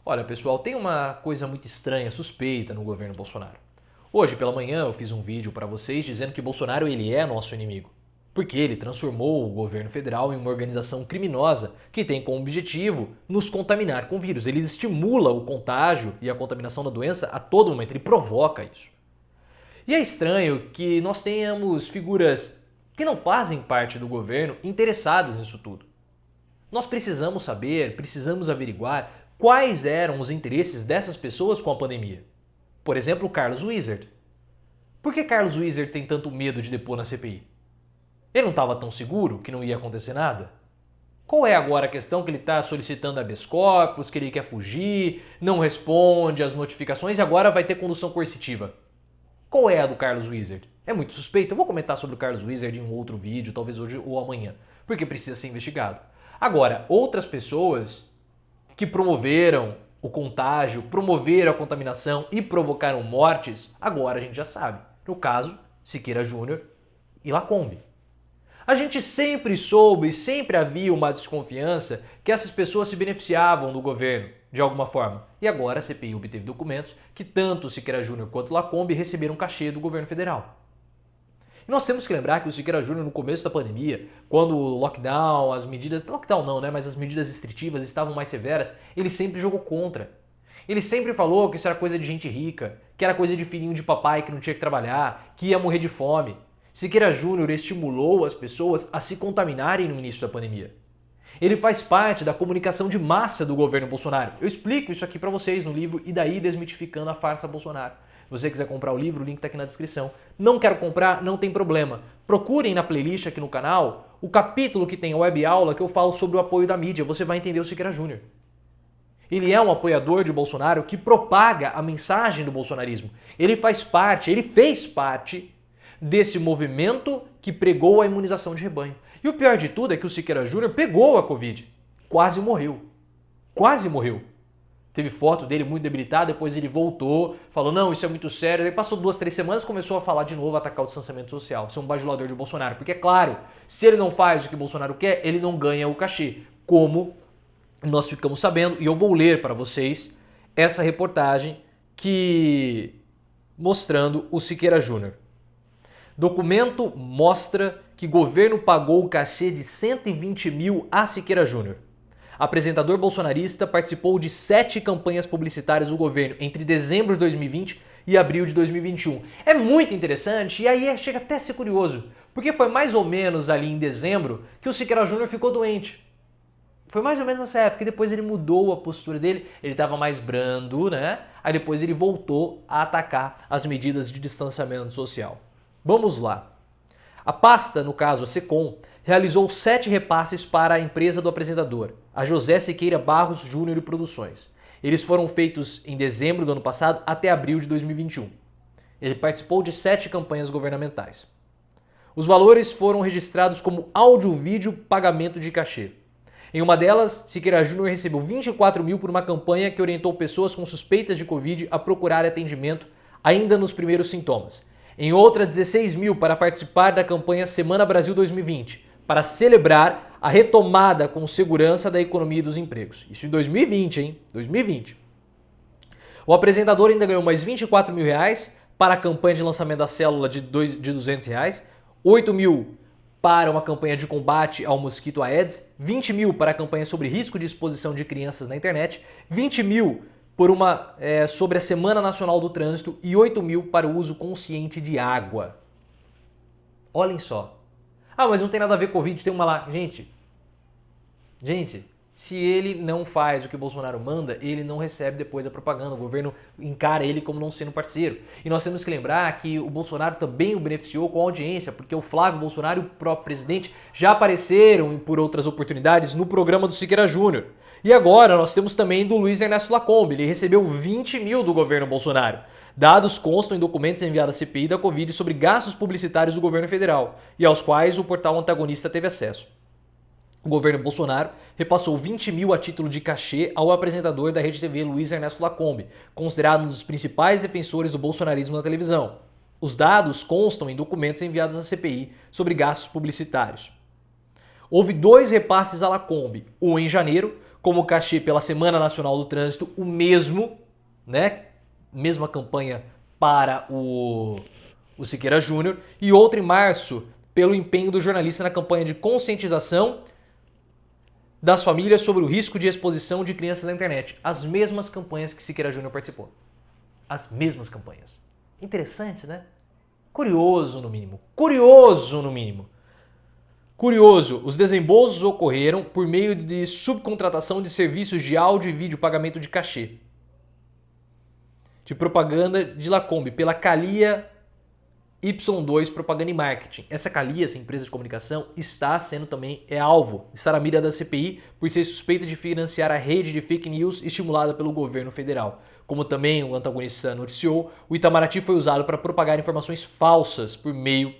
Olha, pessoal, tem uma coisa muito estranha, suspeita no governo Bolsonaro. Hoje pela manhã eu fiz um vídeo para vocês dizendo que Bolsonaro ele é nosso inimigo, porque ele transformou o governo federal em uma organização criminosa que tem como objetivo nos contaminar com vírus. Ele estimula o contágio e a contaminação da doença a todo momento, ele provoca isso. E é estranho que nós tenhamos figuras que não fazem parte do governo interessadas nisso tudo. Nós precisamos saber, precisamos averiguar quais eram os interesses dessas pessoas com a pandemia. Por exemplo, Carlos Wizard. Por que Carlos Wizard tem tanto medo de depor na CPI? Ele não estava tão seguro que não ia acontecer nada? Qual é agora a questão que ele está solicitando habeas corpus, que ele quer fugir, não responde às notificações e agora vai ter condução coercitiva? Qual é a do Carlos Wizard? É muito suspeito. Eu vou comentar sobre o Carlos Wizard em um outro vídeo, talvez hoje ou amanhã, porque precisa ser investigado. Agora, outras pessoas que promoveram o contágio, promoveram a contaminação e provocaram mortes, agora a gente já sabe. No caso, Siqueira Júnior e Lacombe. A gente sempre soube e sempre havia uma desconfiança que essas pessoas se beneficiavam do governo, de alguma forma. E agora a CPI obteve documentos que tanto Siqueira Júnior quanto Lacombe receberam cachê do governo federal. E nós temos que lembrar que o Siqueira Júnior, no começo da pandemia, quando o lockdown, as medidas... Lockdown não, né? Mas as medidas restritivas estavam mais severas, ele sempre jogou contra. Ele sempre falou que isso era coisa de gente rica, que era coisa de filhinho de papai que não tinha que trabalhar, que ia morrer de fome. Siqueira Júnior estimulou as pessoas a se contaminarem no início da pandemia. Ele faz parte da comunicação de massa do governo Bolsonaro. Eu explico isso aqui para vocês no livro E daí Desmitificando a Farsa Bolsonaro. Se você quiser comprar o livro, o link está aqui na descrição. Não quero comprar, não tem problema. Procurem na playlist aqui no canal o capítulo que tem a web aula que eu falo sobre o apoio da mídia. Você vai entender o Siqueira Júnior. Ele é um apoiador de Bolsonaro que propaga a mensagem do bolsonarismo. Ele faz parte, ele fez parte desse movimento que pregou a imunização de rebanho. E o pior de tudo é que o Siqueira Júnior pegou a Covid. Quase morreu. Quase morreu. Teve foto dele muito debilitado, depois ele voltou, falou, não, isso é muito sério. Aí passou 2, 3 semanas e começou a falar de novo, atacar o distanciamento social, ser um bajulador de Bolsonaro. Porque é claro, se ele não faz o que Bolsonaro quer, ele não ganha o cachê. Como nós ficamos sabendo, e eu vou ler para vocês essa reportagem mostrando o Siqueira Júnior. Documento mostra que governo pagou o cachê de 120 mil a Siqueira Júnior. Apresentador bolsonarista participou de 7 campanhas publicitárias do governo entre dezembro de 2020 e abril de 2021. É muito interessante e aí chega até a ser curioso, porque foi mais ou menos ali em dezembro que o Siqueira Júnior ficou doente. Foi mais ou menos nessa época, e depois ele mudou a postura dele, ele estava mais brando, né? Aí depois ele voltou a atacar as medidas de distanciamento social. Vamos lá. A pasta, no caso a SECOM, realizou 7 repasses para a empresa do apresentador, a José Siqueira Barros Júnior e Produções. Eles foram feitos em dezembro do ano passado até abril de 2021. Ele participou de 7 campanhas governamentais. Os valores foram registrados como áudio-vídeo pagamento de cachê. Em uma delas, Siqueira Júnior recebeu 24 mil por uma campanha que orientou pessoas com suspeitas de Covid a procurar atendimento ainda nos primeiros sintomas. Em outra, 16 mil para participar da campanha Semana Brasil 2020, para celebrar a retomada com segurança da economia e dos empregos. Isso em 2020, hein? 2020. O apresentador ainda ganhou mais 24 mil reais para a campanha de lançamento da célula de 200 reais, 8 mil para uma campanha de combate ao mosquito Aedes, 20 mil para a campanha sobre risco de exposição de crianças na internet, 20 mil por sobre a Semana Nacional do Trânsito e 8 mil para o uso consciente de água. Olhem só. Ah, mas não tem nada a ver com Covid, tem uma lá. Gente, se ele não faz o que o Bolsonaro manda, ele não recebe depois a propaganda. O governo encara ele como não sendo parceiro. E nós temos que lembrar que o Bolsonaro também o beneficiou com a audiência, porque o Flávio Bolsonaro e o próprio presidente já apareceram por outras oportunidades no programa do Siqueira Júnior. E agora nós temos também do Luiz Ernesto Lacombe, ele recebeu 20 mil do governo Bolsonaro. Dados constam em documentos enviados à CPI da Covid sobre gastos publicitários do governo federal e aos quais o portal antagonista teve acesso. O governo Bolsonaro repassou 20 mil a título de cachê ao apresentador da Rede TV Luiz Ernesto Lacombe, considerado um dos principais defensores do bolsonarismo na televisão. Os dados constam em documentos enviados à CPI sobre gastos publicitários. Houve 2 repasses à Lacombe, um em janeiro, como cachê pela Semana Nacional do Trânsito o mesmo, né? Mesma campanha para o Siqueira Júnior, e outra em março pelo empenho do jornalista na campanha de conscientização das famílias sobre o risco de exposição de crianças na internet. As mesmas campanhas que Siqueira Júnior participou. As mesmas campanhas. Interessante, né? Curioso, no mínimo. Curioso, no mínimo. Curioso, os desembolsos ocorreram por meio de subcontratação de serviços de áudio e vídeo, pagamento de cachê. De propaganda de Lacombe, pela Calia Y2 Propaganda e Marketing. Essa Calia, essa empresa de comunicação, está sendo também alvo, está na mira da CPI por ser suspeita de financiar a rede de fake news estimulada pelo governo federal. Como também o antagonista noticiou, o Itamaraty foi usado para propagar informações falsas por meio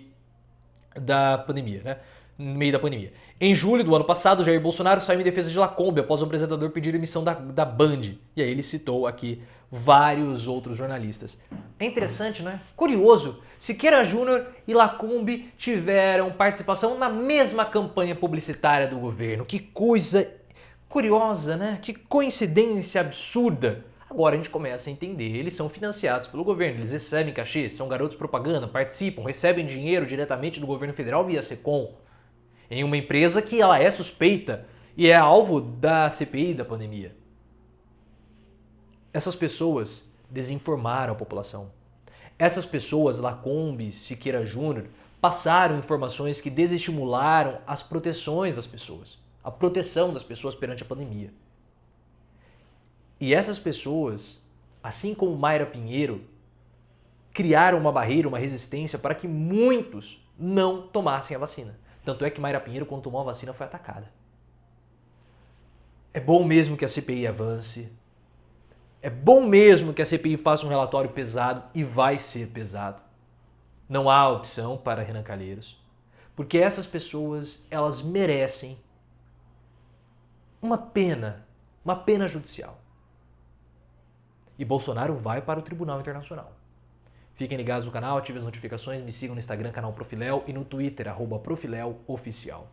da pandemia, né? No meio da pandemia. Em julho do ano passado, Jair Bolsonaro saiu em defesa de Lacombe após o apresentador pedir emissão da Band. E aí ele citou aqui vários outros jornalistas. É interessante, não é? Curioso. Siqueira Júnior e Lacombe tiveram participação na mesma campanha publicitária do governo. Que coisa curiosa, né? Que coincidência absurda. Agora a gente começa a entender, eles são financiados pelo governo, eles recebem cachê, são garotos propaganda, participam, recebem dinheiro diretamente do governo federal via Secom, em uma empresa que ela é suspeita e é alvo da CPI da pandemia. Essas pessoas desinformaram a população. Essas pessoas, Lacombe, Siqueira Júnior, passaram informações que desestimularam as proteções das pessoas, a proteção das pessoas perante a pandemia. E essas pessoas, assim como Mayra Pinheiro, criaram uma barreira, uma resistência para que muitos não tomassem a vacina. Tanto é que Mayra Pinheiro, quando tomou a vacina, foi atacada. É bom mesmo que a CPI avance. É bom mesmo que a CPI faça um relatório pesado, e vai ser pesado. Não há opção para Renan Calheiros. Porque essas pessoas, elas merecem uma pena judicial. E Bolsonaro vai para o Tribunal Internacional. Fiquem ligados no canal, ativem as notificações, me sigam no Instagram, canal Profiléu, e no Twitter, @ProfiléuOficial.